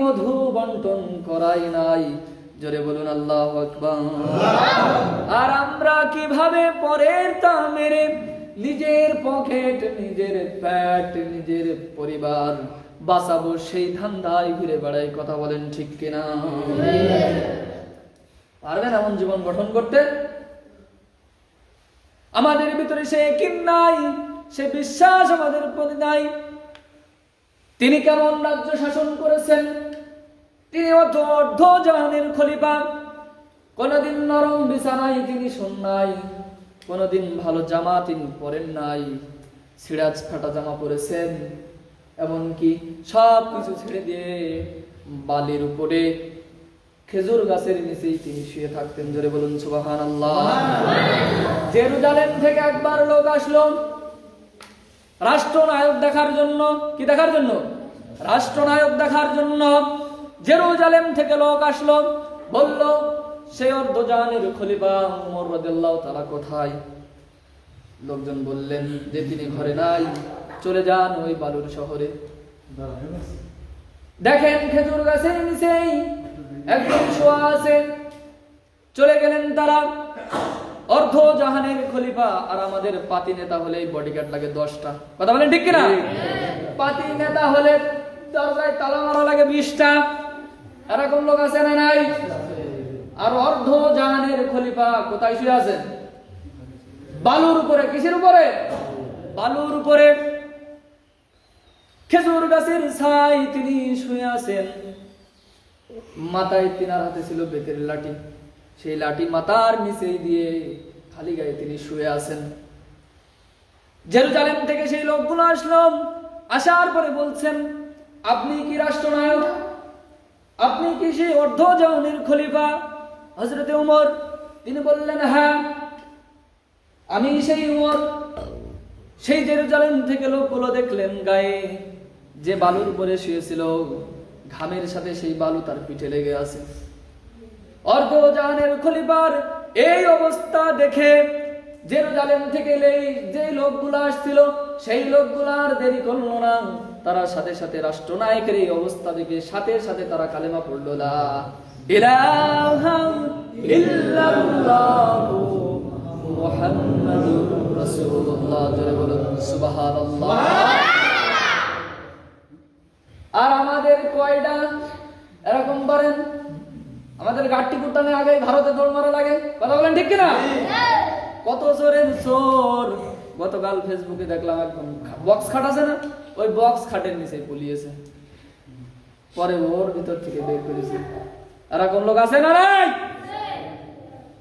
মধু বন্টন করাই নাই। জোরে বলুন আল্লাহু আকবার। আর আমরা কিভাবে পরের তা মেরে নিজের পকেট, নিজের পেট, নিজের পরিবার বাঁচাবো সেই ধান্দায় ঘুরে বেড়াই। কথা বলেন ঠিক কিনা? পারবেন এমন জীবন গঠন করতে? আমাদের ভিতরে সে ইয়াকিন নাই, সে বিশ্বাস আমাদের প্রতি নাই। তিনি কেমন রাজ্য শাসন করেছেন, তিনি অর্ধ জাহানের খলিফা। কোনদিন নরম বিছানায় তিনি শোন নাই, কোনদিন ভালো জামা তিনি পরেন নাই, সিরাজ ফাটা জামা পরেছেন। এমনকি সব কিছু ছেড়ে দিয়ে বালির উপরে খেজুর গাছের নিচেই তিনি শুয়ে থাকতেন। জোরে বলুন সুবহানাল্লাহ। জেরুজালেম থেকে একবার লোক আসলো রাষ্ট্রনায়ক দেখার জন্য। কি দেখার জন্য? রাষ্ট্রনায়ক দেখার জন্য জেরুজালেম থেকে লোক আসলো। বলল, সেই অর্ধজাহানের খলিফা ওমর রাদিয়াল্লাহু তাআলা কোথায়? লোকজন বললেন যে তিনি ঘরে নাই, চলে যান ওই বালুর শহরে। দেখেন খেজুর গাছের নিচেই একজন শোয়া আছে। চলে গেলেন তারা। অর্ধ জাহানের খলিফা আর আমাদের পাতি নেতা হলে বডিগার্ড লাগে 10টা। কথা বলেন ঠিক কিনা? পাতি নেতা হলে দরজায় তালা মারা লাগে 20টা। এরকম লোক আছে না নাই? আর অর্ধ জাহানের খলিফা কোথায় শুয়ে আছেন? বালুর উপরে। কিসের উপরে? বালুর উপরে। খেজুর গাছের ছায় তিনি শুয়ে আছেন। মাথায় তিনার হাতে ছিল বেতের লাঠি, সেই লাঠি মাথার নিচে দিয়ে খালি গায়ে তিনি শুয়ে আছেন। জেরুজালেম থেকে সেই লোকগুলো আসলো। আসার পরে বলছেন, আপনি কি রাষ্ট্রনায়ক? আপনি কি সেই অর্ধ জাহানের খলিফা হযরতে ওমর? তিনি বললেন, হ্যাঁ আমি সেই ওমর। সেই জেরুজালেম থেকে লোকগুলো দেখলেন গায়ে যে বালুর উপরে শুয়েছিল, ঘামের সাথে সেই বালু তার পিঠে লেগে আছে। অর্ধ জাহানের খলিফার এই অবস্থা দেখে জেরুজালেম থেকে যে লোকগুলো আসছিল সেই লোকগুলো আর দেরি করলো না। তারা সাথে সাথে রাষ্ট্রনায়কের এই অবস্থা দেখে সাথে সাথে তারা কালেমা পড়ল, লা ইলাহা ইল্লাল্লাহু মুহাম্মাদুর রাসূলুল্লাহ। জোরে বলুন সুবহানাল্লাহ। আর আমাদের কয়টা এরকম করেন? আমাদের গাড়ি কুটানে আগে ভারতে দৌড় মারা লাগে। কথা বলেন ঠিক কিনা? কত চোরের চোর। গতকাল ফেসবুকে দেখলাম একদম বক্স খাট আছে না, ওই বক্স খাটের নিচে পলিয়েছে, পরে ওর ভিতর থেকে বের করেছে। এরকম লোক আছে না নাই?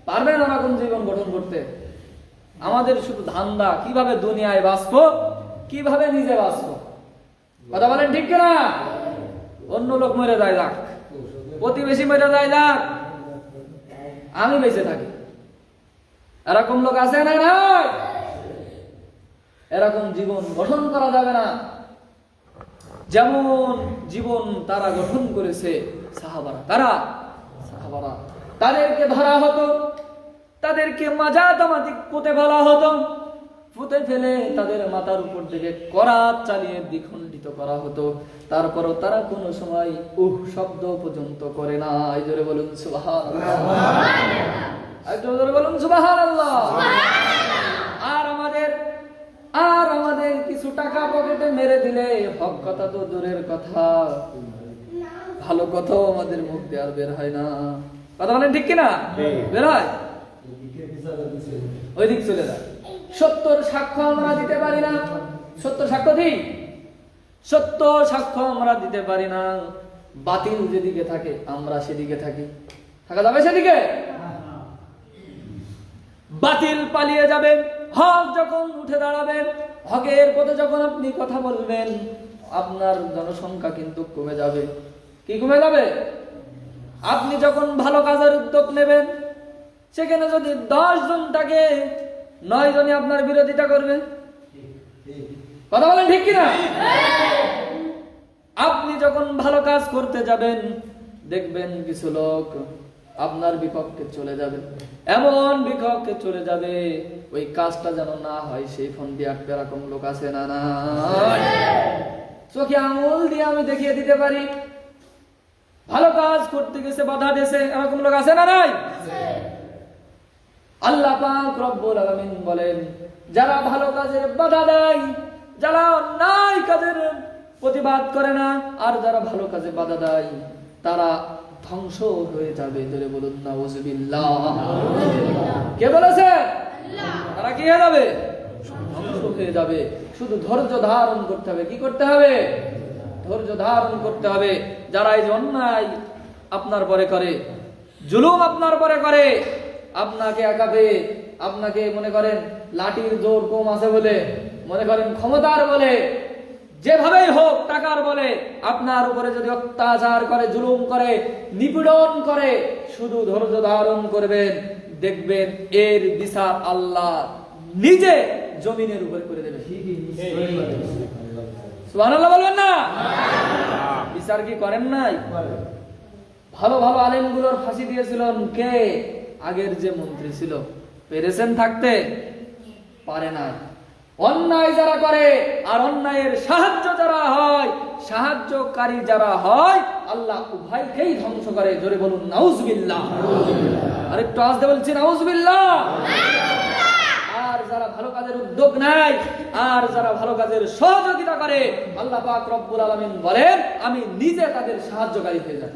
পারবেন ওরকম জীবন গঠন করতে? আমাদের শুধু ধান্দা কিভাবে দুনিয়ায় বাঁচবো, কিভাবে নিজে বাঁচবো। কথা বলেন ঠিক কিনা? অন্য লোক মরে যায় যাক, প্রতিবেশী মরে যায় যাক, আমি বেঁচে থাকি। এরকম লোক আছে না নাই? এরকম জীবন গঠন করা যাবে না। যেমন জীবন তারা গঠন করেছে সাহাবারা। সাহাবারা তাদেরকে ধরা হতো, তাদেরকে মাজাতামাতি পুঁতে ফেলা হতো, পুঁতে ফেলে তাদের মাথার উপর থেকে করাত চালিয়ে দ্বিখণ্ডিত করা হতো। তারপরও তারা কোনো সময় শব্দ পর্যন্ত করে না। জোরে বলুন সুবহানাল্লাহ। জোরে বলুন সুবহানাল্লাহ। আর আমাদের কিছু টাকা পকেটে মেরে দিলে হক কথা তো দূরের কথা, ভালো কথাও আমাদের মুখ দিয়ে আর বের হয় না। কথা বলেন ঠিক কিনা? বের হয়, ওই দিক চলে যায়। সত্যর সাক্ষ্য আমরা দিতে পারি না। সত্য সাক্ষ্য দিই, সত্য সাক্ষ্য আমরা দিতে পারি না। বাতিল যেদিকে থাকে আমরা সেদিকে থাকি। থাকা যাবে সেদিকে? বাতিল পালিয়ে যাবে, হক যখন উঠে দাঁড়াবে, হকের পথে যখন আপনি কথা বলবেন, আপনার জনসংখ্যা কিন্তু কমে যাবে। কি কমে যাবে? আপনি যখন ভালো কাজের উদ্যোগ নেবেন, সেখানে যদি 10 জন থাকে, 9 জনই আপনার বিরোধিতা করবে। কথা বলেন ঠিক কিনা? আপনি যখন ভালো কাজ করতে যাবেন, দেখবেন কিছু লোক আপনার বিপক্ষে চলে যাবে, এমন বিপক্ষে চলে যাবে ওই কাজটা যেন না হয় সেই ফোন দিয়ে আটকে। এরকম লোক আছে না? না, 'চোখে আঙুল দিয়ে আমি দেখিয়ে দিতে পারি করতে গেছে বাধা দিয়েছে, এরকম লোক আছে না নাই? আল্লাহ পাক রব্বুল আলামিন বলেন, যারা ভালো কাজের বাধা দেয়, যারা অন্যায় কাজের প্রতিবাদ করে না, আর যারা ভালো কাজে বাধা দেয়, তারা ধ্বংস হয়ে যাবে। ধরে বলুন নাউযুবিল্লাহ। কে বলেছে? তারা কি হয়ে যাবে? ধ্বংস হয়ে যাবে। শুধু ধৈর্য ধারণ করতে হবে। কি করতে হবে? ধৈর্য ধারণ করতে হবে। যারা এই যে অন্যায় আপনার পরে করে, জুলুম আপনার পরে করে, আপনাকে একাবে, আপনাকে মনে করেন লাঠির জোর কম আছে বলে, মনে করেন ক্ষমতার বলে, যেভাবেই হোক টাকার বলে আপনার উপরে যদি অত্যাচার করে, জুলুম করে, নিপীড়ন করে, শুধু ধৈর্য ধারণ করবেন, দেখবেন এর বিচার আল্লাহ নিজে জমিনের উপরে করে দেবে। সুবহানাল্লাহ বলবেন না? বিচার কি করেন নাই? ভালো ভালো আলেমগুলোর ফাঁসি দিয়েছিলেন কে? আগের যে মন্ত্রী ছিল। পেরেছেন থাকতে? পারে না। অন্যায় যারা করে আর অন্যায়ের সাহায্য যারা হয়, সাহায্যকারী যারা হয়, আল্লাহ উভয়কেই ধ্বংস করে। জোরে বলুন নাউযুবিল্লাহ। আরেকটু আস্তে বলছি নাউযুবিল্লাহ। আর যারা ভালো কাজের উদ্যোগ নেয়, আর যারা ভালো কাজের সহযোগিতা করে, আল্লাহ পাক রব্বুল আলামিন বলেন, আমি নিজে তাদের সাহায্যকারী হয়ে যাই।